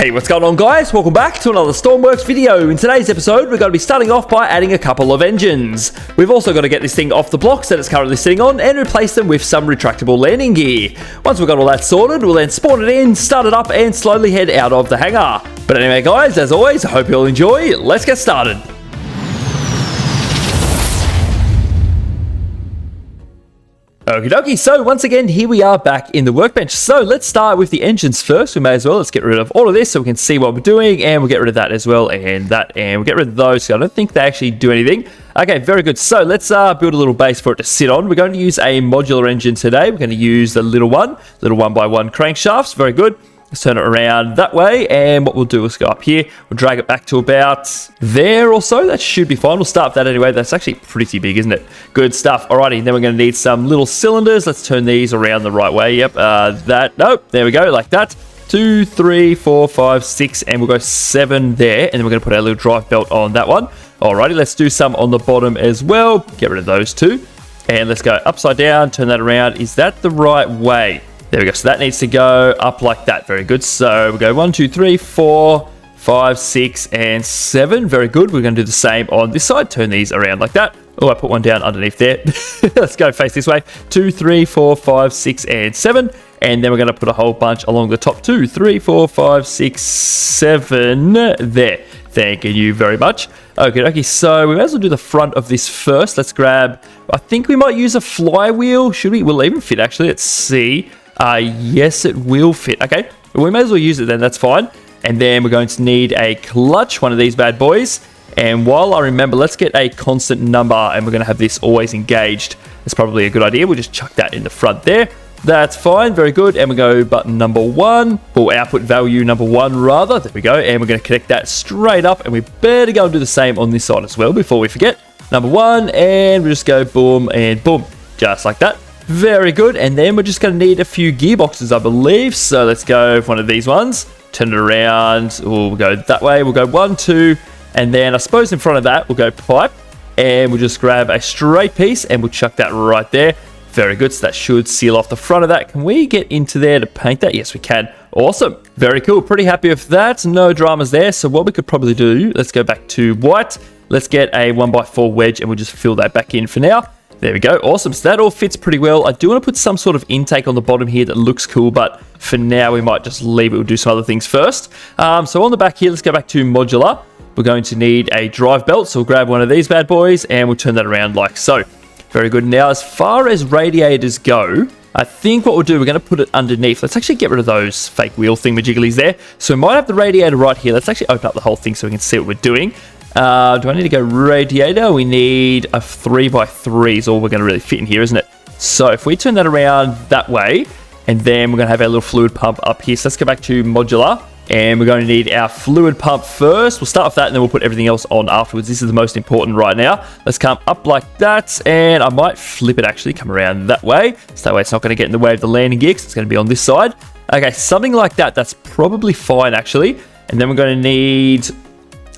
Hey, what's going on, guys? Welcome back to another STORMWORKS video. In today's episode, we're going to be starting off by adding a couple of engines. We've also got to get this thing off the blocks that it's currently sitting on and replace them with some retractable landing gear. Once we've got all that sorted, we'll then spawn it in, start it up, and slowly head out of the hangar. But anyway, guys, as always, I hope you all enjoy. Let's get started. Okie dokie, so once again, here we are back in the workbench. So let's start with the engines first. We may as well, let's get rid of all of this so we can see what we're doing, and we'll get rid of that as well, and that, and we'll get rid of those. So I don't think they actually do anything. Okay, very good. So let's build a little base for it to sit on. We're going to use a modular engine today. We're going to use the little 1x1 crankshafts. Very good. Let's turn it around that way, and what we'll do is go up here. We'll drag it back to about there or so. That should be fine. We'll start with that anyway. That's actually pretty big, isn't it? Good stuff. Alrighty, then we're going to need some little cylinders. Let's turn these around the right way. Yep, nope, there we go, like that. 2, 3, 4, 5, 6, and we'll go 7 there, and then we're going to put our little drive belt on that one. Alrighty, let's do some on the bottom as well. Get rid of those two, and let's go upside down, turn that around. Is that the right way? There we go. So that needs to go up like that. Very good. So we go 1, 2, 3, 4, 5, 6, and 7. Very good. We're going to do the same on this side. Turn these around like that. Oh, I put one down underneath there. Let's go face this way. 2, 3, 4, 5, 6, and 7. And then we're going to put a whole bunch along the top. 2, 3, 4, 5, 6, 7. There. Thank you very much. Okay, so we might as well do the front of this first. Let's grab, I think we might use a flywheel. Should we? Will it even fit, actually? Let's see. Yes, it will fit. Okay, we may as well use it then. That's fine. And then we're going to need a clutch, one of these bad boys. And while I remember, let's get a constant number, and we're going to have this always engaged. That's probably a good idea. We'll just chuck that in the front there. That's fine. Very good. And we go button number 1, or output value number 1 rather. There we go. And we're going to connect that straight up, and we better go and do the same on this side as well before we forget. Number 1, and we just go boom and boom, just like that. Very good. And then we're just going to need a few gearboxes, I believe. So let's go with one of these ones. Turn it around. We'll go that way. We'll go 1, 2. And then I suppose in front of that, we'll go pipe. And we'll just grab a straight piece and we'll chuck that right there. Very good. So that should seal off the front of that. Can we get into there to paint that? Yes, we can. Awesome. Very cool. Pretty happy with that. No dramas there. So what we could probably do, let's go back to white. Let's get a 1x4 wedge and we'll just fill that back in for now. There we go. Awesome. So that all fits pretty well. I do want to put some sort of intake on the bottom here that looks cool, but for now we might just leave it. We'll do some other things first. So on the back here, let's go back to modular. We're going to need a drive belt. So we'll grab one of these bad boys and we'll turn that around like so. Very good. Now, as far as radiators go, I think what we'll do, we're going to put it underneath. Let's actually get rid of those fake wheel thingamajigglies there. So we might have the radiator right here. Let's actually open up the whole thing so we can see what we're doing. Do I need to go radiator? We need a 3x3 is all we're going to really fit in here, isn't it? So if we turn that around that way, and then we're going to have our little fluid pump up here. So let's go back to modular, and we're going to need our fluid pump first. We'll start with that, and then we'll put everything else on afterwards. This is the most important right now. Let's come up like that, and I might flip it actually, come around that way. So that way it's not going to get in the way of the landing gear, because it's going to be on this side. Okay, something like that. That's probably fine, actually. And then we're going to need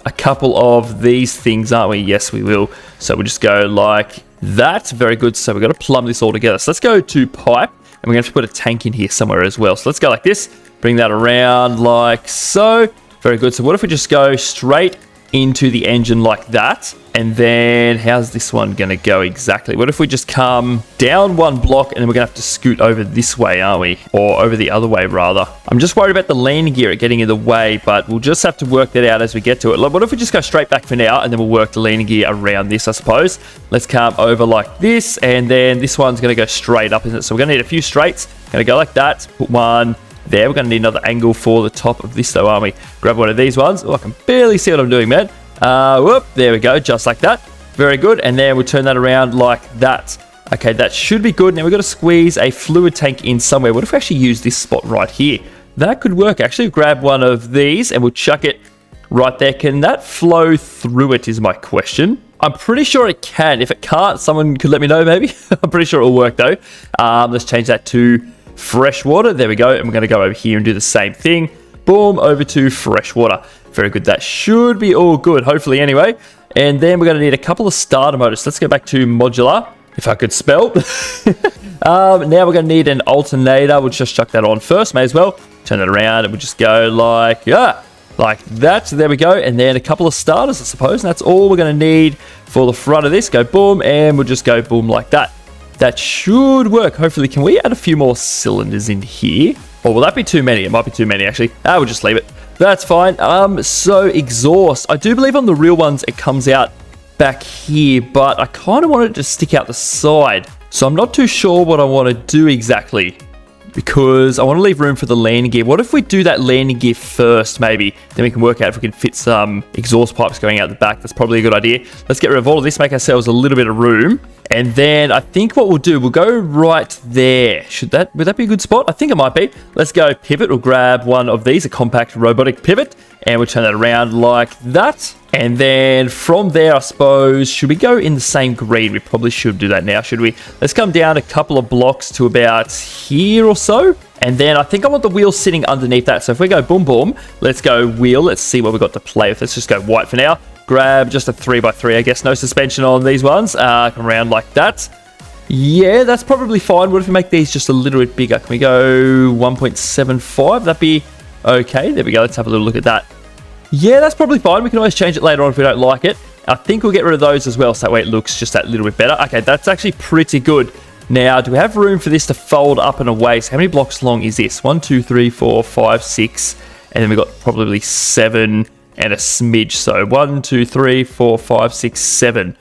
a couple of these things, aren't we? Yes, we will. So we'll just go like that. Very good. So we've got to plumb this all together. So let's go to pipe, and we're going to have to put a tank in here somewhere as well. So let's go like this. Bring that around like so. Very good. So what if we just go straight into the engine like that? And then how's this one going to go exactly? What if we just come down one block and then we're going to have to scoot over this way, aren't we? Or over the other way, rather. I'm just worried about the landing gear getting in the way, but we'll just have to work that out as we get to it. What if we just go straight back for now and then we'll work the landing gear around this, I suppose. Let's come over like this, and then this one's going to go straight up, isn't it? So we're going to need a few straights. Going to go like that. Put one there. We're going to need another angle for the top of this though, aren't we? Grab one of these ones. Oh, I can barely see what I'm doing, man. Whoop, there we go, just like that. Very good. And then we'll turn that around like that. Okay, that should be good. Now we've got to squeeze a fluid tank in somewhere. What if we actually use this spot right here? That could work, actually. Grab one of these and we'll chuck it right there. Can that flow through it is my question. I'm pretty sure it can. If it can't, someone could let me know maybe. I'm pretty sure it'll work though. Let's change that to fresh water. There we go. And we're going to go over here and do the same thing. Boom, over to fresh water. Very good. That should be all good, hopefully anyway. And then we're going to need a couple of starter motors. Let's go back to modular, if I could spell. Now we're going to need an alternator. We'll just chuck that on first, may as well. Turn that around and we'll just go like that. So there we go. And then a couple of starters, I suppose. And that's all we're going to need for the front of this. Go boom, and we'll just go boom like that. That should work. Hopefully, can we add a few more cylinders in here? Or will that be too many? It might be too many, actually. We'll just leave it. That's fine. So exhaust. I do believe on the real ones, it comes out back here, but I kind of want it to stick out the side. So I'm not too sure what I want to do exactly, because I want to leave room for the landing gear. What if we do that landing gear first, maybe? Then we can work out if we can fit some exhaust pipes going out the back. That's probably a good idea. Let's get rid of all of this, make ourselves a little bit of room. And then I think what we'll do, we'll go right there. Would that be a good spot? I think it might be. Let's go pivot. We'll grab one of these, a compact robotic pivot, and we'll turn that around like that. And then from there, I suppose, should we go in the same green? We probably should do that now, should we? Let's come down a couple of blocks to about here or so. And then I think I want the wheel sitting underneath that. So if we go boom, boom, let's go wheel. Let's see what we've got to play with. Let's just go white for now. Grab just a 3x3, I guess. No suspension on these ones. Come around like that. Yeah, that's probably fine. What if we make these just a little bit bigger? Can we go 1.75? That'd be okay. There we go. Let's have a little look at that. Yeah, that's probably fine. We can always change it later on if we don't like it. I think we'll get rid of those as well, so that way it looks just that little bit better. Okay, that's actually pretty good. Now, do we have room for this to fold up and away? So how many blocks long is this? 1, 2, 3, 4, 5, 6. And then we've got probably 7 and a smidge. So 1, 2, 3, 4, 5, 6, 7.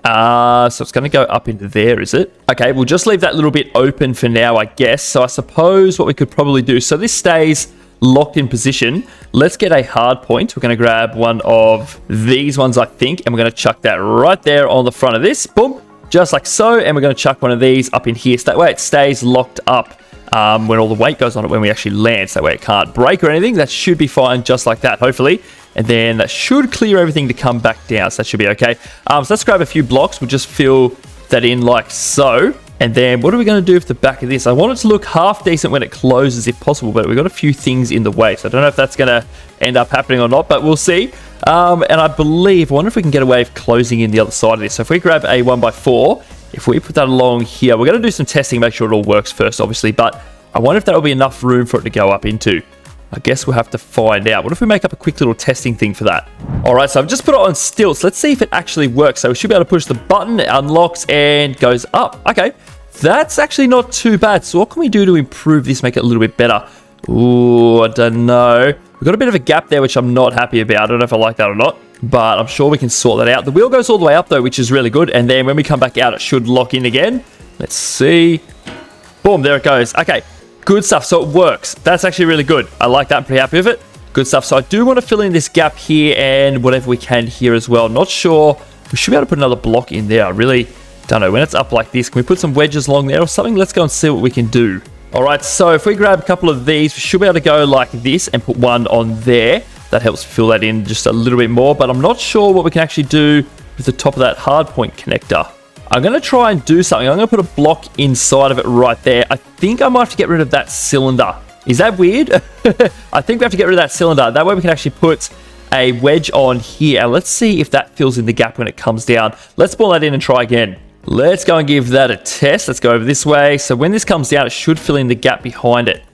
So it's going to go up into there, is it? Okay, we'll just leave that little bit open for now, I guess. So I suppose what we could probably do, so this stays locked in position. Let's get a hard point. We're going to grab one of these ones, I think, and we're going to chuck that right there on the front of this. Boom, just like so. And we're going to chuck one of these up in here, so that way it stays locked up when all the weight goes on it when we actually land, so that way it can't break or anything. That should be fine just like that, hopefully. And then that should clear everything to come back down, so that should be okay. So let's grab a few blocks. We'll just fill that in like so. And then what are we going to do with the back of this? I want it to look half decent when it closes if possible, but we've got a few things in the way. So I don't know if that's going to end up happening or not, but we'll see. And I wonder if we can get away with closing in the other side of this. So if we grab a 1x4, if we put that along here, we're going to do some testing, make sure it all works first, obviously. But I wonder if that will be enough room for it to go up into. I guess we'll have to find out. What if we make up a quick little testing thing for that? All right, so I've just put it on stilts. Let's see if it actually works. So we should be able to push the button, it unlocks and goes up. Okay, that's actually not too bad. So what can we do to improve this, make it a little bit better? Ooh, I don't know. We've got a bit of a gap there, which I'm not happy about. I don't know if I like that or not, but I'm sure we can sort that out. The wheel goes all the way up though, which is really good. And then when we come back out, it should lock in again. Let's see. Boom, there it goes. Okay. Good stuff. So it works. That's actually really good. I like that. I'm pretty happy with it. Good stuff. So I do want to fill in this gap here and whatever we can here as well. Not sure. We should be able to put another block in there. I really don't know. When it's up like this, can we put some wedges along there or something? Let's go and see what we can do. All right. So if we grab a couple of these, we should be able to go like this and put one on there. That helps fill that in just a little bit more. But I'm not sure what we can actually do with the top of that hardpoint connector. I'm going to try and do something. I'm going to put a block inside of it right there. I think I might have to get rid of that cylinder. Is that weird? I think we have to get rid of that cylinder. That way we can actually put a wedge on here. And let's see if that fills in the gap when it comes down. Let's pull that in and try again. Let's go and give that a test. Let's go over this way. So when this comes down, it should fill in the gap behind it.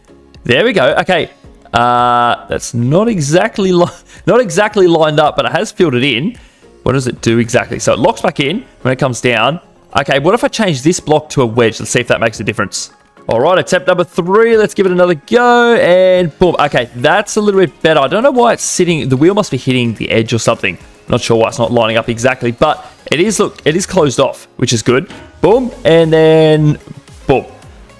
There we go. Okay. That's not exactly lined up, but it has filled it in. What does it do exactly? So it locks back in when it comes down. Okay, what if I change this block to a wedge? Let's see if that makes a difference. All right, attempt number 3. Let's give it another go. And boom. Okay, that's a little bit better. I don't know why it's sitting. The wheel must be hitting the edge or something. Not sure why it's not lining up exactly, but it is, look, it is closed off, which is good. Boom, and then boom.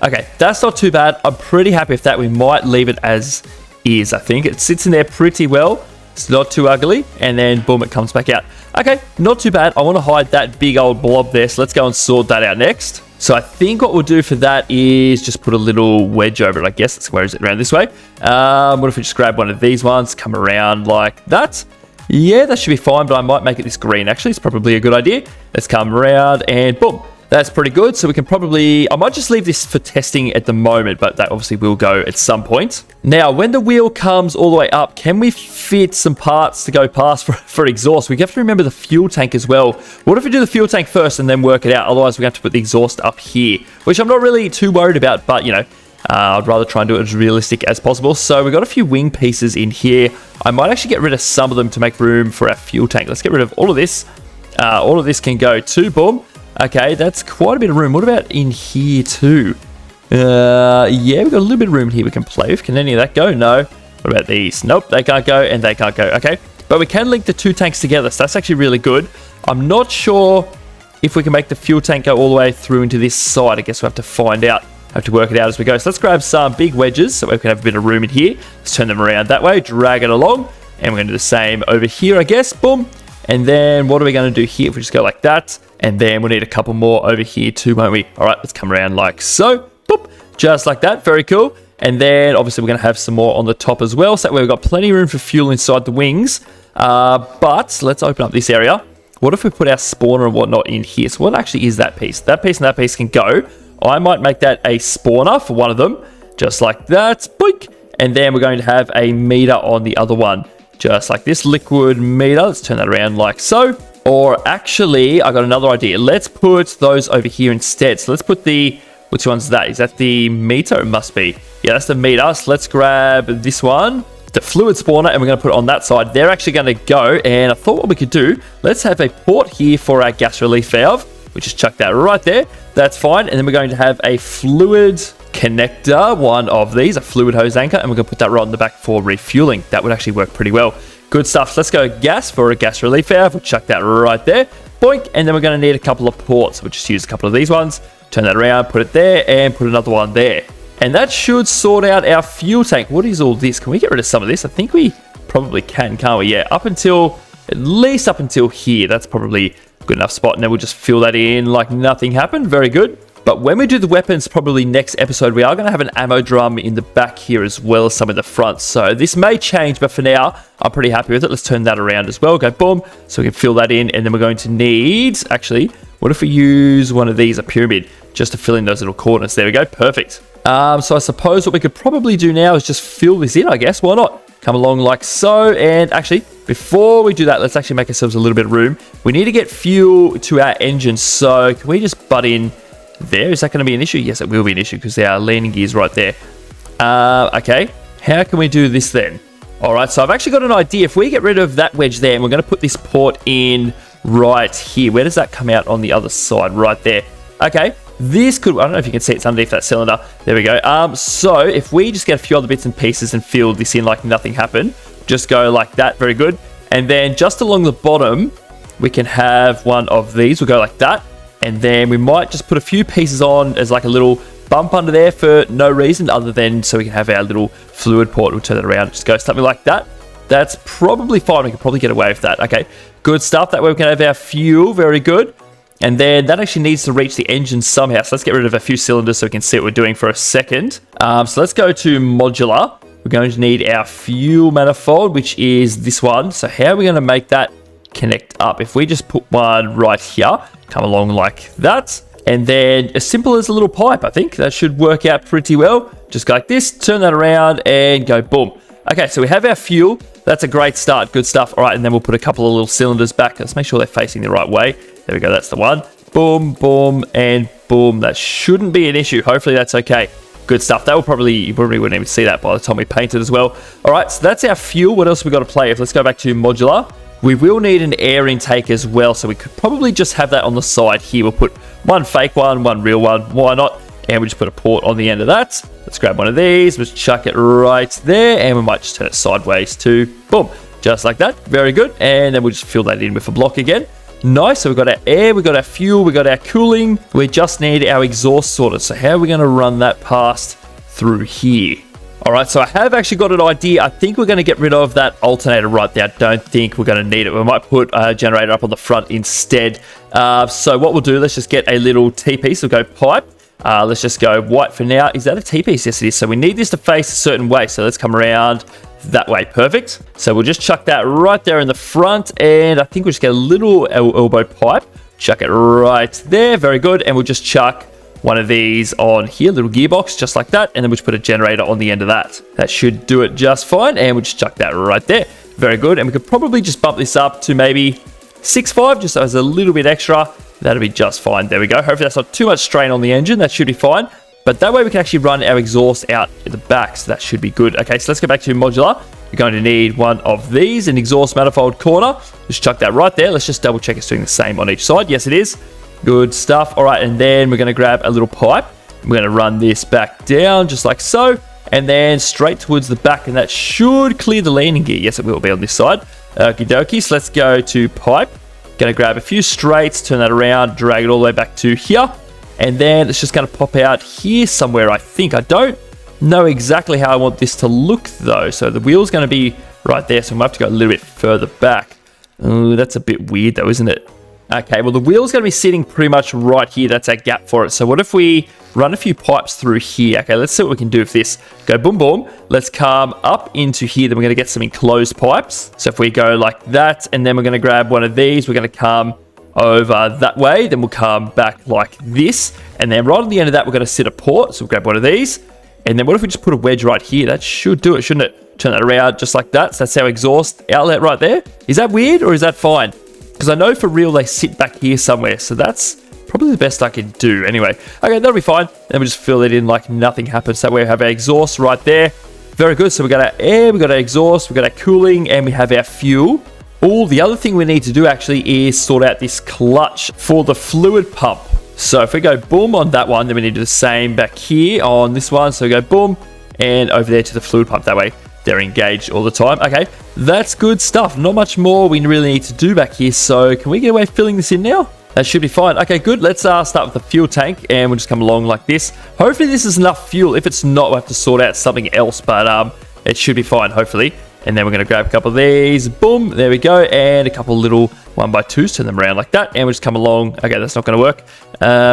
Okay, that's not too bad. I'm pretty happy with that. We might leave it as is, I think. It sits in there pretty well. It's not too ugly. And then boom, it comes back out. Okay, not too bad. I want to hide that big old blob there, so let's go and sort that out next. So I think what we'll do for that is just put a little wedge over it, I guess. Let's, where is it? Around this way. What if we just grab one of these ones, come around like that? Yeah, that should be fine, but I might make it this green. Actually, it's probably a good idea. Let's come around and boom. That's pretty good. So we can probably, I might just leave this for testing at the moment, but that obviously will go at some point. Now, when the wheel comes all the way up, can we fit some parts to go past for exhaust? We have to remember the fuel tank as well. What if we do the fuel tank first and then work it out? Otherwise, we have to put the exhaust up here, which I'm not really too worried about, but you know, I'd rather try and do it as realistic as possible. So we've got a few wing pieces in here. I might actually get rid of some of them to make room for our fuel tank. Let's get rid of all of this. All of this can go too. Boom. Okay, that's quite a bit of room. What about in here too? Yeah, we've got a little bit of room here we can play with. Can any of that go? No. What about these? Nope, they can't go and they can't go. Okay, but we can link the two tanks together, so that's actually really good. I'm not sure if we can make the fuel tank go all the way through into this side. I guess we'll have to find out. Have to work it out as we go. So let's grab some big wedges so we can have a bit of room in here. Let's turn them around that way, drag it along, and we're going to do the same over here, I guess. Boom. And then what are we going to do here if we just go like that? And then we'll need a couple more over here too, won't we? All right, let's come around like so. Boop. Just like that. Very cool. And then obviously we're going to have some more on the top as well. So that way we've got plenty of room for fuel inside the wings. But let's open up this area. What if we put our spawner and whatnot in here? So what actually is that piece? That piece and that piece can go. I might make that a spawner for one of them. Just like that. Boink. And then we're going to have a meter on the other one. Just like this liquid meter. Let's turn that around like so. Or actually, I got another idea. Let's put those over here instead. So let's put the... Which one's that? Is that the meter? It must be. Yeah, that's the meter. So let's grab this one. The fluid spawner, and we're going to put it on that side. They're actually going to go, and I thought what we could do, let's have a port here for our gas relief valve. We just chuck that right there. That's fine. And then we're going to have a fluid connector, one of these, a fluid hose anchor, and we're going to put that right on the back for refueling. That would actually work pretty well. Good stuff. So let's go gas for a gas relief valve. We'll chuck that right there. Boink. And then we're going to need a couple of ports. We'll just use a couple of these ones. Turn that around, put it there, and put another one there. And that should sort out our fuel tank. What is all this? Can we get rid of some of this? I think we probably can, can't we? Yeah, up until, at least up until here. That's probably a good enough spot. And then we'll just fill that in like nothing happened. Very good. But when we do the weapons, probably next episode, we are going to have an ammo drum in the back here as well as some in the front. So this may change, but for now, I'm pretty happy with it. Let's turn that around as well. Go boom. So we can fill that in. And then we're going to need, actually, what if we use one of these, a pyramid, just to fill in those little corners? There we go. Perfect. So I suppose what we could probably do now is just fill this in, I guess. Why not? Come along like so. And actually, before we do that, let's actually make ourselves a little bit of room. We need to get fuel to our engine. So can we just butt in there? Is that going to be an issue? Yes, it will be an issue because our landing gear is right there. Okay. How can we do this then? All right. So I've actually got an idea. If we get rid of that wedge there and we're going to put this port in right here. Where does that come out on the other side? Right there. Okay. This could, I don't know if you can see it's underneath that cylinder. There we go. So if we just get a few other bits and pieces and fill this in like nothing happened, just go like that. Very good. And then just along the bottom, we can have one of these. We'll go like that. And then we might just put a few pieces on as like a little bump under there for no reason other than so we can have our little fluid port. We'll turn it around. Just go something like that. That's probably fine. We can probably get away with that. Okay, good stuff. That way we can have our fuel. Very good. And then that actually needs to reach the engine somehow. So let's get rid of a few cylinders so we can see what we're doing for a second. So let's go to modular. We're going to need our fuel manifold, which is this one. So how are we going to make that connect up? If we just put one right here, come along like that. And then as simple as a little pipe, I think that should work out pretty well. Just go like this, turn that around and go boom. Okay, so we have our fuel. That's a great start. Good stuff. All right, and then we'll put a couple of little cylinders back. Let's make sure they're facing the right way. There we go. That's the one. Boom, boom, and boom. That shouldn't be an issue. Hopefully that's okay. Good stuff. That will probably, you probably wouldn't even see that by the time we paint it as well. All right, so that's our fuel. What else have we got to play with? Let's go back to modular. We will need an air intake as well, so we could probably just have that on the side here. We'll put one fake one real one. Why not? And we just put a port on the end of that. Let's grab one of these. Let's chuck it right there, and we might just turn it sideways too. Boom. Just like that. Very good. And then we'll just fill that in with a block again. Nice. So we've got our air, we've got our fuel, we've got our cooling. We just need our exhaust sorted. So how are we going to run that past through here? All right, so I have actually got an idea. I think we're going to get rid of that alternator right there. I don't think we're going to need it. We might put a generator up on the front instead. So what we'll do, let's just get a little T-piece. We'll go pipe. Let's just go white for now. Is that a T-piece? Yes, it is. So we need this to face a certain way. So let's come around that way. Perfect. So we'll just chuck that right there in the front. And I think we'll just get a little elbow pipe. Chuck it right there. Very good. And we'll just chuck one of these on here, little gearbox, just like that. And then we'll just put a generator on the end of that. That should do it just fine. And we'll just chuck that right there. Very good. And we could probably just bump this up to maybe 6.5, just as a little bit extra. That'll be just fine. There we go. Hopefully that's not too much strain on the engine. That should be fine. But that way we can actually run our exhaust out at the back, so that should be good. Okay, so let's go back to modular. You're going to need one of these, an exhaust manifold corner. Just chuck that right there. Let's just double check it's doing the same on each side. Yes, it is. Good stuff. All right, and then we're going to grab a little pipe. We're going to run this back down just like so, and then straight towards the back, and that should clear the landing gear. Yes, it will be on this side. Okie dokie. So let's go to pipe. Going to grab a few straights, turn that around, drag it all the way back to here. And then it's just going to pop out here somewhere, I think. I don't know exactly how I want this to look, though. So the wheel's going to be right there, so I'm going to have to go a little bit further back. Ooh, that's a bit weird, though, isn't it? Okay, well, the wheel's going to be sitting pretty much right here. That's our gap for it. So what if we run a few pipes through here? Okay, let's see what we can do with this. Go boom, boom. Let's come up into here. Then we're going to get some enclosed pipes. So if we go like that, and then we're going to grab one of these, we're going to come over that way, then we'll come back like this, and then right on the end of that we're going to sit a port, so we'll grab one of these, and then what if we just put a wedge right here? That should do it, shouldn't it? Turn that around just like that. So that's our exhaust outlet right there. Is that weird or is that fine? Because I know for real they sit back here somewhere, so that's probably the best I can do. Anyway, okay, that'll be fine. Then we just fill it in like nothing happens. That way we have our exhaust right there. Very good. So we got our air, we got our exhaust, we got our cooling, and we have our fuel. Oh, the other thing we need to do actually is sort out this clutch for the fluid pump. So if we go boom on that one, then we need to do the same back here on this one. So we go boom and over there to the fluid pump. That way they're engaged all the time. Okay, that's good stuff. Not much more we really need to do back here. So can we get away filling this in now? That should be fine. Okay, good. Let's start with the fuel tank, and we'll just come along like this. Hopefully this is enough fuel. If it's not, we'll have to sort out something else, but it should be fine, hopefully. And then we're going to grab a couple of these. Boom. There we go. And a couple of little 1x2s. Turn them around like that. And we'll just come along. Okay, that's not going to work.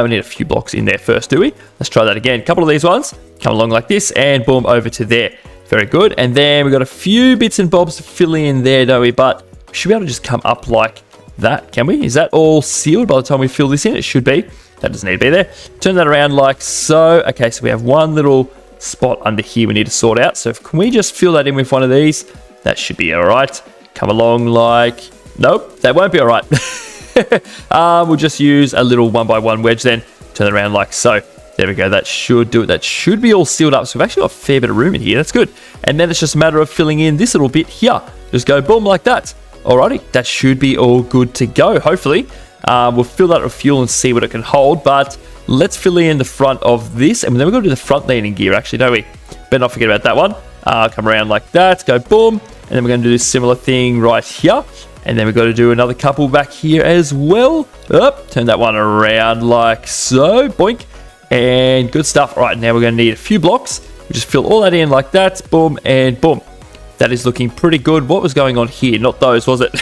We need a few blocks in there first, do we? Let's try that again. A couple of these ones. Come along like this. And boom, over to there. Very good. And then we've got a few bits and bobs to fill in there, don't we? But we should be able to just come up like that. Can we? Is that all sealed by the time we fill this in? It should be. That doesn't need to be there. Turn that around like so. Okay, so we have one little spot under here we need to sort out. So can we just fill that in with one of these? That should be all right. Come along like... Nope, that won't be all right. We'll just use a little 1x1 wedge then. Turn it around like so. There we go. That should do it. That should be all sealed up. So we've actually got a fair bit of room in here. That's good. And then it's just a matter of filling in this little bit here. Just go boom like that. Alrighty. That should be all good to go, hopefully. We'll fill that with fuel and see what it can hold. But let's fill in the front of this. And then we're going to do the front landing gear, actually, don't we? Better not forget about that one. Come around like that. Go boom. And then we're going to do a similar thing right here. And then we've got to do another couple back here as well. Up. Turn that one around like so. Boink. And good stuff. All right, now we're going to need a few blocks. We just fill all that in like that. Boom and boom. That is looking pretty good. What was going on here? Not those, was it?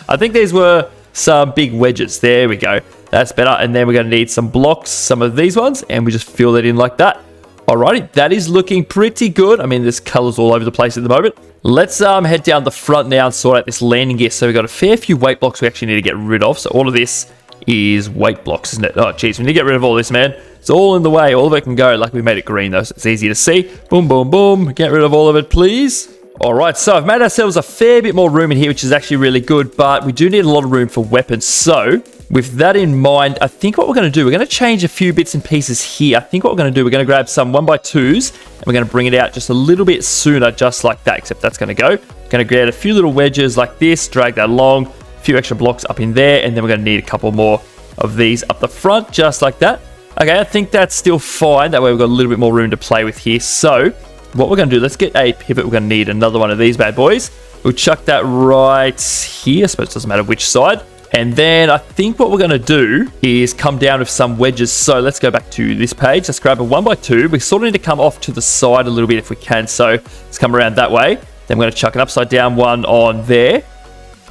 I think these were some big wedges. There we go. That's better. And then we're going to need some blocks, some of these ones, and we just fill that in like that. Alrighty, that is looking pretty good. I mean, there's colors all over the place at the moment. Let's head down the front now and sort out this landing gear. So we've got a fair few weight blocks we actually need to get rid of. So all of this is weight blocks, isn't it? Oh, geez, we need to get rid of all this, man. It's all in the way. All of it can go. Like we made it green, though, so it's easy to see. Boom, boom, boom. Get rid of all of it, please. All right, so I've made ourselves a fair bit more room in here, which is actually really good, but we do need a lot of room for weapons. So with that in mind, I think what we're going to do, we're going to change a few bits and pieces here. I think what we're going to do, we're going to grab some 1x2s, and we're going to bring it out just a little bit sooner, just like that, except that's going to go. We're going to grab a few little wedges like this, drag that along, a few extra blocks up in there, and then we're going to need a couple more of these up the front, just like that. Okay, I think that's still fine. That way we've got a little bit more room to play with here. So what we're going to do, let's get a pivot. We're going to need another one of these bad boys. We'll chuck that right here. I suppose it doesn't matter which side. And then I think what we're going to do is come down with some wedges. So let's go back to this page. Let's grab a 1x2. We sort of need to come off to the side a little bit if we can. So let's come around that way. Then we're going to chuck an upside down one on there.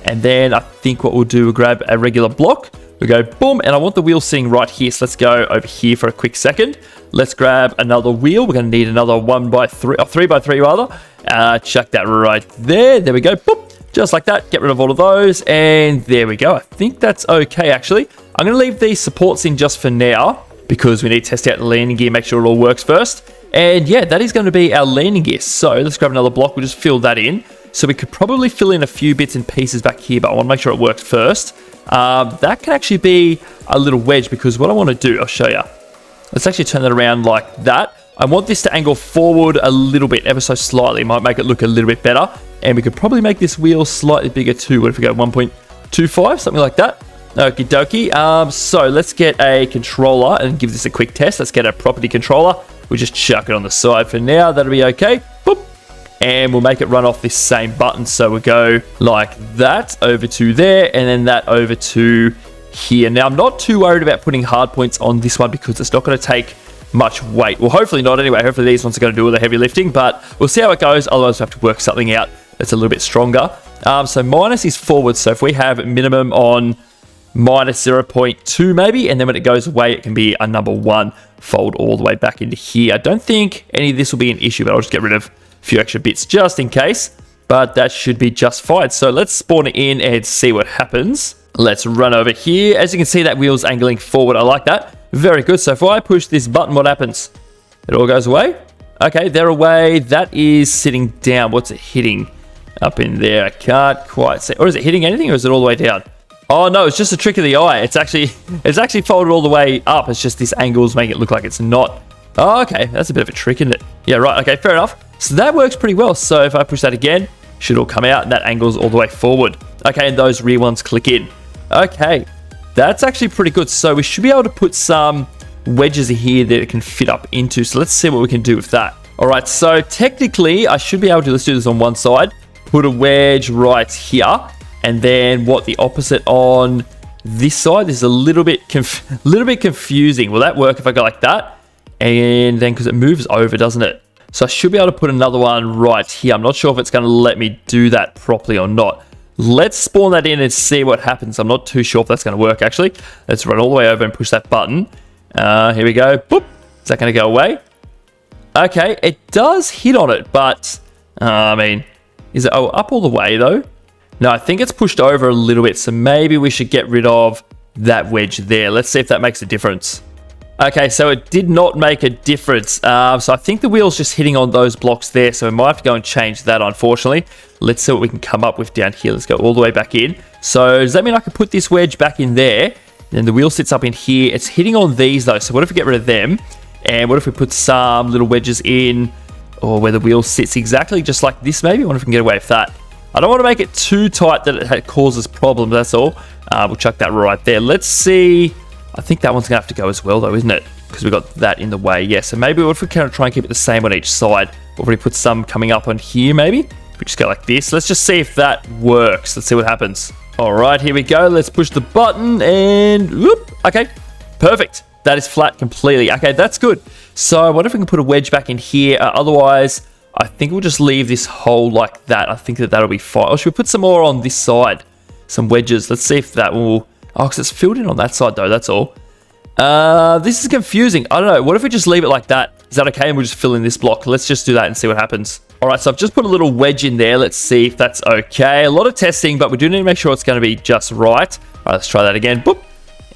And then I think what we'll do, we'll grab a regular block. We go boom, and I want the wheel sitting right here. So let's go over here for a quick second. Let's grab another wheel. We're going to need another 1x3, or 3x3 rather. Chuck that right there. There we go. Boop. Just like that. Get rid of all of those. And there we go. I think that's okay, actually. I'm going to leave these supports in just for now because we need to test out the landing gear, make sure it all works first. And yeah, that is going to be our landing gear. So let's grab another block. We'll just fill that in. So we could probably fill in a few bits and pieces back here, but I want to make sure it works first. That can actually be a little wedge because what I want to do, I'll show you. Let's actually turn that around like that. I want this to angle forward a little bit, ever so slightly. Might make it look a little bit better. And we could probably make this wheel slightly bigger too. What if we go 1.25, something like that? Okie dokie. So let's get a controller and give this a quick test. Let's get a property controller. We'll just chuck it on the side for now. That'll be okay. Boop. And we'll make it run off this same button. So we'll go like that over to there, and then that over to here. Now, I'm not too worried about putting hard points on this one because it's not going to take much weight. Well, hopefully not anyway. Hopefully these ones are going to do all the heavy lifting, but we'll see how it goes. Otherwise, we'll have to work something out that's a little bit stronger. So minus is forward. So if we have minimum on minus 0.2 maybe, and then when it goes away, it can be a number 1 fold all the way back into here. I don't think any of this will be an issue, but I'll just get rid of a few extra bits just in case, but that should be just fine. So let's spawn it in and see what happens. Let's run over here. As you can see, that wheel's angling forward. I like that. Very good. So if I push this button, what happens? It all goes away. Okay, they're away. That is sitting down. What's it hitting up in there? I can't quite see. Or is it hitting anything, or is it all the way down? Oh no, it's just a trick of the eye. It's actually folded all the way up. It's just this angle's making it look like it's not. Oh, okay. That's a bit of a trick, isn't it? Yeah, right. Okay, fair enough. So that works pretty well. So if I push that again, should all come out, and that angle's all the way forward. Okay, and those rear ones click in. Okay, that's actually pretty good. So we should be able to put some wedges here that it can fit up into. So let's see what we can do with that. All right, so technically I should be able to, let's do this on one side, put a wedge right here, and then what, the opposite on this side. This is a little bit confusing. Will that work if I go like that? And then, because it moves over, doesn't it? So I should be able to put another one right here. I'm not sure if it's going to let me do that properly or not. Let's spawn that in and see what happens. I'm not too sure if that's going to work, actually. Let's run all the way over and push that button. Here we go. Boop. Is that going to go away? Okay, it does hit on it, but I mean, is it up all the way though? No, I think it's pushed over a little bit, so maybe we should get rid of that wedge there. Let's see if that makes a difference. Okay, so it did not make a difference. So I think the wheel's just hitting on those blocks there, so we might have to go and change that, unfortunately. Let's see what we can come up with down here. Let's go all the way back in. So does that mean I can put this wedge back in there? Then the wheel sits up in here. It's hitting on these though, so what if we get rid of them? And what if we put some little wedges in, or where the wheel sits exactly just like this maybe? I wonder if we can get away with that. I don't want to make it too tight that it causes problems, that's all. We'll chuck that right there. Let's see. I think that one's going to have to go as well, though, isn't it? Because we've got that in the way. Yeah, so maybe what if we kind of try and keep it the same on each side? What if we put some coming up on here, maybe? We just go like this. Let's just see if that works. Let's see what happens. All right, here we go. Let's push the button and... whoop. Okay, perfect. That is flat completely. Okay, that's good. So I wonder if we can put a wedge back in here. Otherwise, I think we'll just leave this hole like that. I think that'll be fine. Or should we put some more on this side? Some wedges. Let's see if that will... oh, because it's filled in on that side, though. That's all. This is confusing. I don't know. What if we just leave it like that? Is that okay? And we'll just fill in this block. Let's just do that and see what happens. All right, so I've just put a little wedge in there. Let's see if that's okay. A lot of testing, but we do need to make sure it's going to be just right. All right, let's try that again. Boop.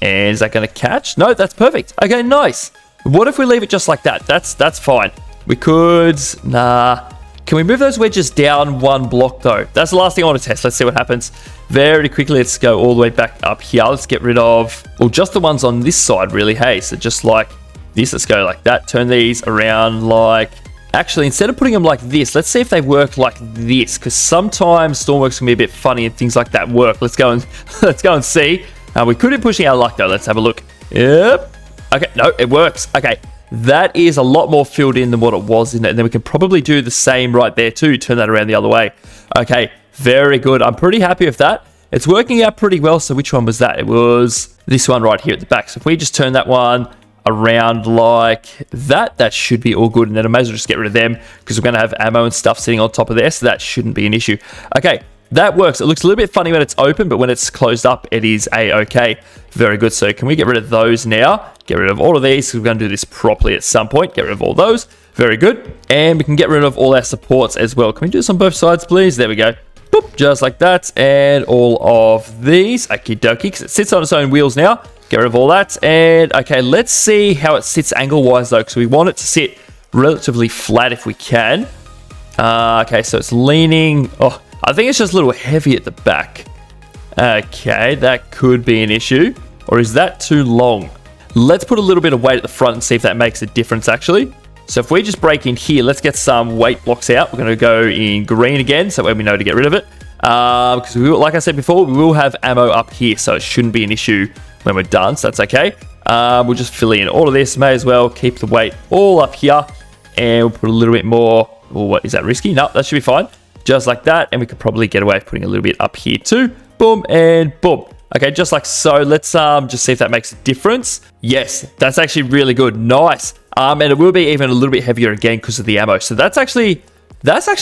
And is that going to catch? No, that's perfect. Okay, nice. What if we leave it just like that? That's fine. We could... nah. Can we move those wedges down one block, though? That's the last thing I want to test. Let's see what happens. Very quickly, let's go all the way back up here. Let's get rid of... well, just the ones on this side, really. Hey, so just like this. Let's go like that. Turn these around like... actually, instead of putting them like this, let's see if they work like this. Because sometimes STORMWORKS can be a bit funny and things like that work. Let's go and see. We could be pushing our luck, though. Let's have a look. Yep. Okay, no, it works. Okay. That is a lot more filled in than what it was, isn't it? And then we can probably do the same right there too. Turn that around the other way. Okay, very good. I'm pretty happy with that. It's working out pretty well. So which one was that? It was this one right here at the back. So if we just turn that one around like that, that should be all good. And then I may as well just get rid of them because we're going to have ammo and stuff sitting on top of there. So that shouldn't be an issue. Okay. That works. It looks a little bit funny when it's open, but when it's closed up, it is a-okay. Very good. So can we get rid of those now? Get rid of all of these. We're going to do this properly at some point. Get rid of all those. Very good. And we can get rid of all our supports as well. Can we do this on both sides, please? There we go. Boop, just like that. And all of these. Okie dokie, because it sits on its own wheels now. Get rid of all that. And okay, let's see how it sits angle-wise, though, because we want it to sit relatively flat if we can. Okay, so it's leaning... oh, I think it's just a little heavy at the back. Okay, that could be an issue. Or is that too long? Let's put a little bit of weight at the front and see if that makes a difference, actually. So if we just break in here, let's get some weight blocks out. We're going to go in green again, so that way we know to get rid of it. Because like I said before, we will have ammo up here, so it shouldn't be an issue when we're done, so that's okay. We'll just fill in all of this. May as well keep the weight all up here, and we'll put a little bit more. Oh, what is that, risky? No, that should be fine. Just like that, and we could probably get away with putting a little bit up here too. Boom and boom. Okay, just like so. Let's just see if that makes a difference. Yes, that's actually really good. Nice. And it will be even a little bit heavier again because of the ammo. So that's actually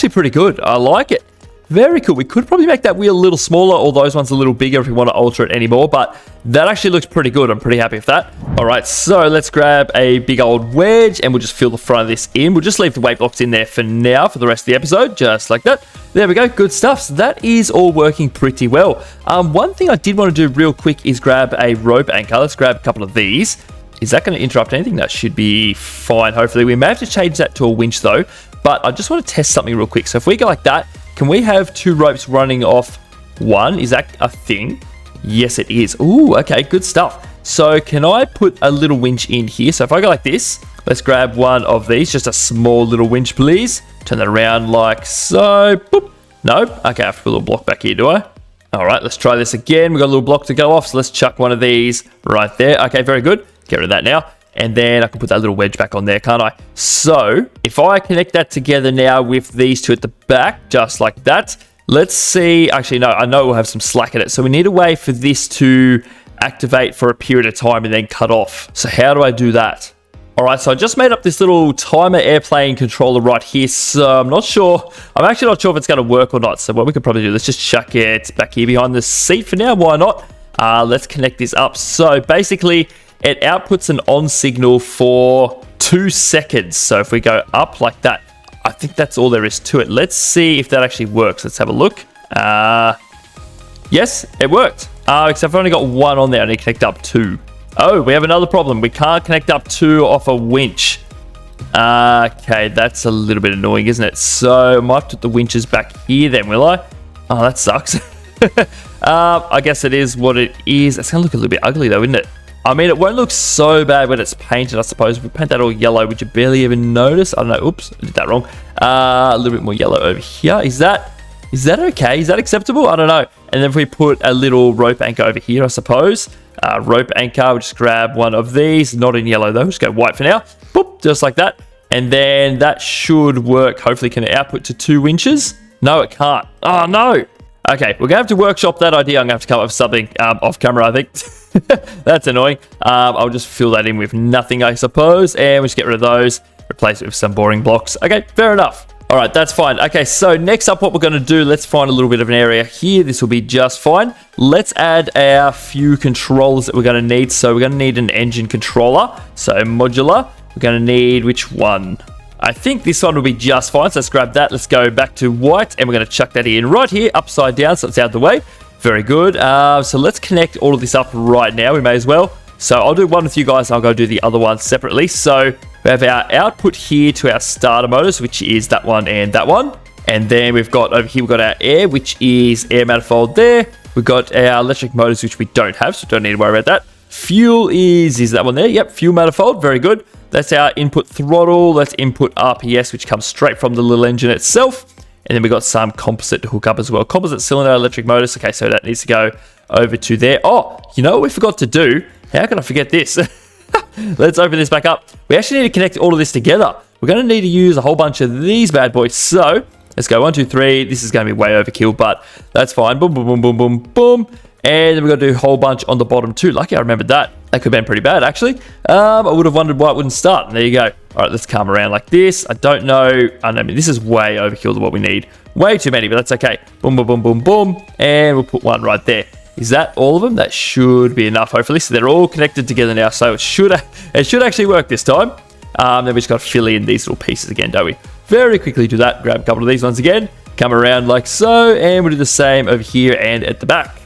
pretty good. I like it. Very cool. We could probably make that wheel a little smaller, or those ones a little bigger if we want to alter it anymore, but that actually looks pretty good. I'm pretty happy with that. All right, so let's grab a big old wedge, and we'll just fill the front of this in. We'll just leave the weight blocks in there for now for the rest of the episode, just like that. There we go. Good stuff. So that is all working pretty well. One thing I did want to do real quick is grab a rope anchor. Let's grab a couple of these. Is that going to interrupt anything? That should be fine, hopefully. We may have to change that to a winch, though, but I just want to test something real quick. So if we go like that, can we have 2 ropes running off one? Is that a thing? Yes, it is. Ooh, okay, good stuff. So can I put a little winch in here? So if I go like this, let's grab one of these, just a small little winch, please. Turn that around like so. Boop. No? Okay, I have to put a little block back here, do I? All right, let's try this again. We've got a little block to go off, so let's chuck one of these right there. Okay, very good. Get rid of that now. And then I can put that little wedge back on there, can't I? So if I connect that together now with these two at the back, just like that, let's see. Actually, no, I know we'll have some slack in it. So we need a way for this to activate for a period of time and then cut off. So how do I do that? All right, so I just made up this little timer airplane controller right here. So I'm actually not sure if it's going to work or not. So what we could probably do, let's just chuck it back here behind the seat for now. Why not? Let's connect this up. So basically, it outputs an on signal for 2 seconds. So if we go up like that, I think that's all there is to it. Let's see if that actually works. Let's have a look. Yes, it worked. Except I've only got 1 on there. I need to connect up 2. Oh, we have another problem. We can't connect up 2 off a winch. Okay, that's a little bit annoying, isn't it? So I might put the winches back here then, will I? Oh, that sucks. I guess it is what it is. It's going to look a little bit ugly though, isn't it? I mean, it won't look so bad when it's painted, I suppose. If we paint that all yellow, would you barely even notice? I don't know. Oops, I did that wrong. A little bit more yellow over here. Is that okay? Is that acceptable? I don't know. And then if we put a little rope anchor over here, I suppose. Rope anchor, we'll just grab one of these. Not in yellow, though. Just go white for now. Boop, just like that. And then that should work. Hopefully, can it output to 2 winches? No, it can't. Oh, no. Okay, we're going to have to workshop that idea. I'm going to have to come up with something off camera, I think. That's annoying. I'll just fill that in with nothing, I suppose. And we'll just get rid of those. Replace it with some boring blocks. Okay, fair enough. All right, that's fine. Okay, so next up, what we're going to do, let's find a little bit of an area here. This will be just fine. Let's add our few controllers that we're going to need. So we're going to need an engine controller. So modular. We're going to need which one? I think this one will be just fine. So let's grab that. Let's go back to white. And we're going to chuck that in right here, upside down, so it's out of the way. Very good. So let's connect all of this up right now. We may as well. So I'll do one with you guys, and I'll go do the other one separately. So we have our output here to our starter motors, which is that one and that one. And then we've got over here, we've got our air, which is air manifold there. We've got our electric motors, which we don't have, so don't need to worry about that. Fuel is that one there. Yep, fuel manifold. Very good. That's our input throttle. That's input RPS, which comes straight from the little engine itself. And then we've got some composite to hook up as well. Composite cylinder, electric motors. Okay, so that needs to go over to there. Oh, you know what we forgot to do? How can I forget this? Let's open this back up. We actually need to connect all of this together. We're going to need to use a whole bunch of these bad boys. So let's go 1, 2, 3. This is going to be way overkill, but that's fine. Boom, boom, boom, boom, boom, boom. And then we're going to do a whole bunch on the bottom too. Lucky I remembered that. That could have been pretty bad, actually. I would have wondered why it wouldn't start. And there you go. All right, let's come around like this. I don't know. I mean, this is way overkill to what we need. Way too many, but that's okay. Boom, boom, boom, boom, boom. And we'll put one right there. Is that all of them? That should be enough, hopefully. So they're all connected together now. So it should actually work this time. Then we just got to fill in these little pieces again, don't we? Very quickly do that. Grab a couple of these ones again. Come around like so. And we'll do the same over here and at the back.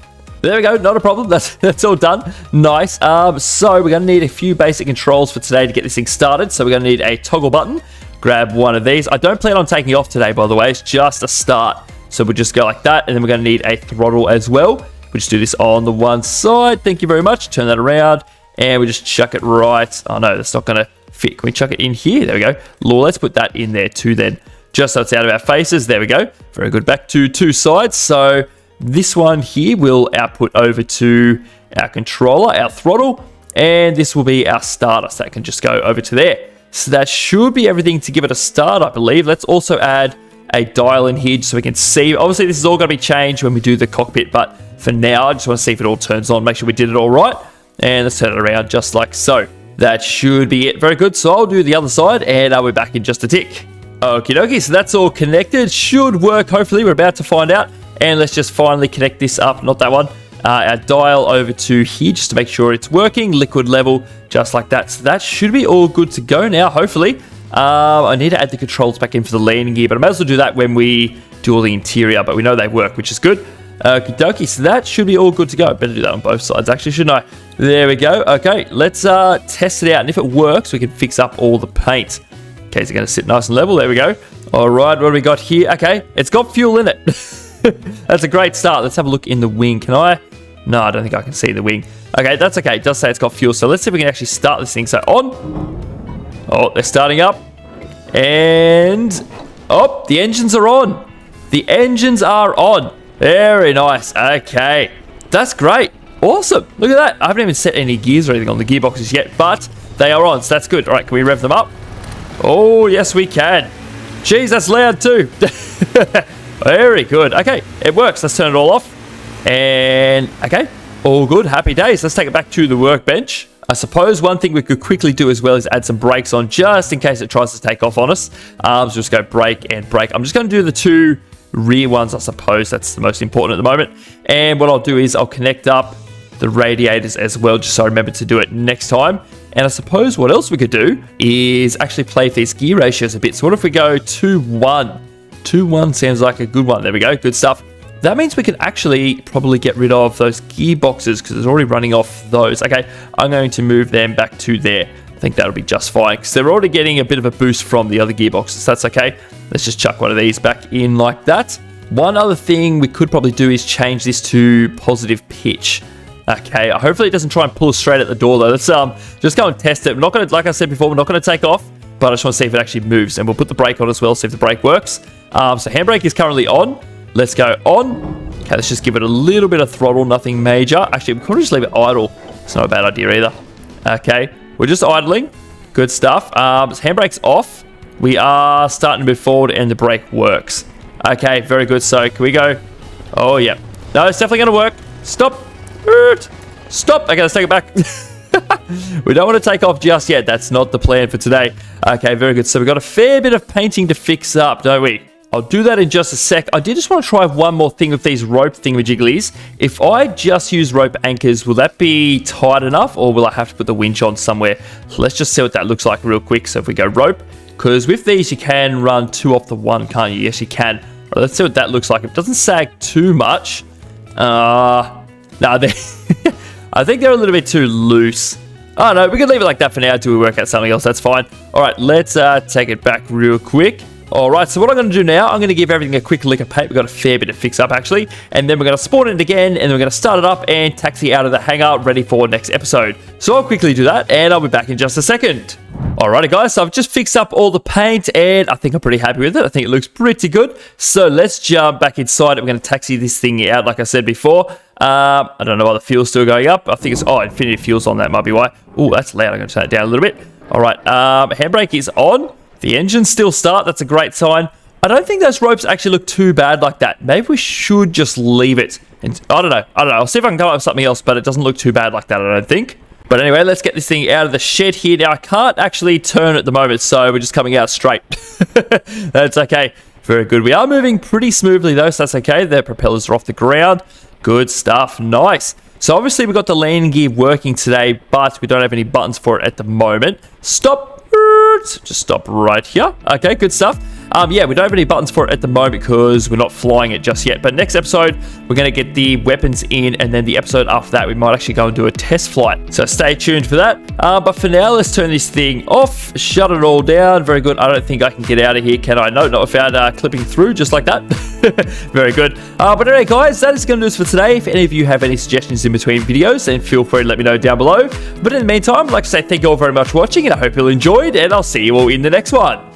There we go, not a problem. That's all done. Nice. So we're going to need a few basic controls for today to get this thing started. So we're going to need a toggle button. Grab one of these. I don't plan on taking off today, by the way. It's just a start. So we'll just go like that. And then we're going to need a throttle as well. We'll just do this on the one side. Thank you very much. Turn that around. and we just chuck it right. Oh no, that's not going to fit. Can we chuck it in here? There we go. Let's put that in there too then, just so it's out of our faces. There we go. Very good. Back to 2 sides. So this one here will output over to our controller, our throttle, and this will be our starter. So that can just go over to there. So that should be everything to give it a start, I believe. Let's also add a dial in here so we can see. Obviously, this is all going to be changed when we do the cockpit, but for now, I just want to see if it all turns on, make sure we did it all right. And let's turn it around just like so. That should be it. Very good. So I'll do the other side, and I'll be back in just a tick. Okie dokie, so that's all connected. Should work, hopefully. We're about to find out. And let's just finally connect this up, not that one. Our dial over to here just to make sure it's working. Liquid level, just like that. So that should be all good to go now, hopefully. I need to add the controls back in for the landing gear, but I might as well do that when we do all the interior, but we know they work, which is good. Okie dokie, so that should be all good to go. I better do that on both sides, actually, shouldn't I? There we go. Okay, let's test it out, and if it works, we can fix up all the paint. Okay, is it going to sit nice and level? There we go. All right, what do we got here? Okay, it's got fuel in it. That's a great start. Let's have a look in the wing. Can I? No, I don't think I can see the wing. Okay, that's okay. It does say it's got fuel. So let's see if we can actually start this thing. So on. Oh, they're starting up. And... oh, the engines are on. The engines are on. Very nice. Okay. That's great. Awesome. Look at that. I haven't even set any gears or anything on the gearboxes yet, but they are on. So that's good. All right, can we rev them up? Oh, yes, we can. Jeez, that's loud too. Very good. Okay, it works. Let's turn it all off. And, okay, all good. Happy days. Let's take it back to the workbench. I suppose one thing we could quickly do as well is add some brakes on just in case it tries to take off on us. So just go brake and brake. I'm just going to do the 2 rear ones, I suppose. That's the most important at the moment. And what I'll do is I'll connect up the radiators as well, just so I remember to do it next time. And I suppose what else we could do is actually play with these gear ratios a bit. So what if we go 2-1? 2-1 sounds like a good one. There we go. Good stuff. That means we can actually probably get rid of those gearboxes because it's already running off those. Okay, I'm going to move them back to there. I think that'll be just fine because they're already getting a bit of a boost from the other gearboxes. That's okay. Let's just chuck one of these back in like that. One other thing we could probably do is change this to positive pitch. Okay, hopefully it doesn't try and pull us straight at the door though. Let's just go and test it. We're not going to, like I said before, we're not going to take off, but I just want to see if it actually moves. And we'll put the brake on as well, see if the brake works. So handbrake is currently on. Let's go on. Okay, let's just give it a little bit of throttle, nothing major. Actually, we could just leave it idle. It's not a bad idea either. Okay, we're just idling. Good stuff. Handbrake's off. We are starting to move forward and the brake works. Okay, very good. So can we go? Oh, yeah. No, it's definitely going to work. Stop. Stop. Okay, let's take it back. We don't want to take off just yet. That's not the plan for today. Okay, very good. So we've got a fair bit of painting to fix up, don't we? I'll do that in just a sec. I did just want to try one more thing with these rope thingamajigglies. If I just use rope anchors, will that be tight enough or will I have to put the winch on somewhere? Let's just see what that looks like real quick. So if we go rope, because with these you can run 2 off the 1, can't you? Yes, you can. All right, let's see what that looks like. It doesn't sag too much. No, I think they're a little bit too loose. Oh no, we can leave it like that for now until we work out something else. That's fine. All right, let's take it back real quick. All right, so what I'm going to do now, I'm going to give everything a quick lick of paint. We've got a fair bit to fix up, actually. And then we're going to spawn it again, and then we're going to start it up and taxi out of the hangar, ready for next episode. So I'll quickly do that, and I'll be back in just a second. Alrighty, guys, so I've just fixed up all the paint, and I think I'm pretty happy with it. I think it looks pretty good. So let's jump back inside, and we're going to taxi this thing out, like I said before. I don't know why the fuel's still going up. I think it's, oh, infinity fuel's on, that might be why. Oh, that's loud. I'm going to turn it down a little bit. All right, handbrake is on. The engines still start. That's a great sign. I don't think those ropes actually look too bad like that. Maybe we should just leave it. And I don't know. I'll see if I can come up with something else, but it doesn't look too bad like that, I don't think. But anyway, let's get this thing out of the shed here. Now, I can't actually turn at the moment, so we're just coming out straight. That's okay. Very good. We are moving pretty smoothly, though, so that's okay. The propellers are off the ground. Good stuff. Nice. So obviously, we've got the landing gear working today, but we don't have any buttons for it at the moment. Stop. Just stop right here. Okay, good stuff. Yeah, we don't have any buttons for it at the moment because we're not flying it just yet. But next episode, we're going to get the weapons in, and then the episode after that, we might actually go and do a test flight. So stay tuned for that. But for now, let's turn this thing off, shut it all down. Very good. I don't think I can get out of here, can I? No, not without clipping through just like that. Very good. But anyway, guys, that is going to do us for today. If any of you have any suggestions in between videos, then feel free to let me know down below. But in the meantime, I'd like to say thank you all very much for watching, and I hope you all enjoyed, and I'll see you all in the next one.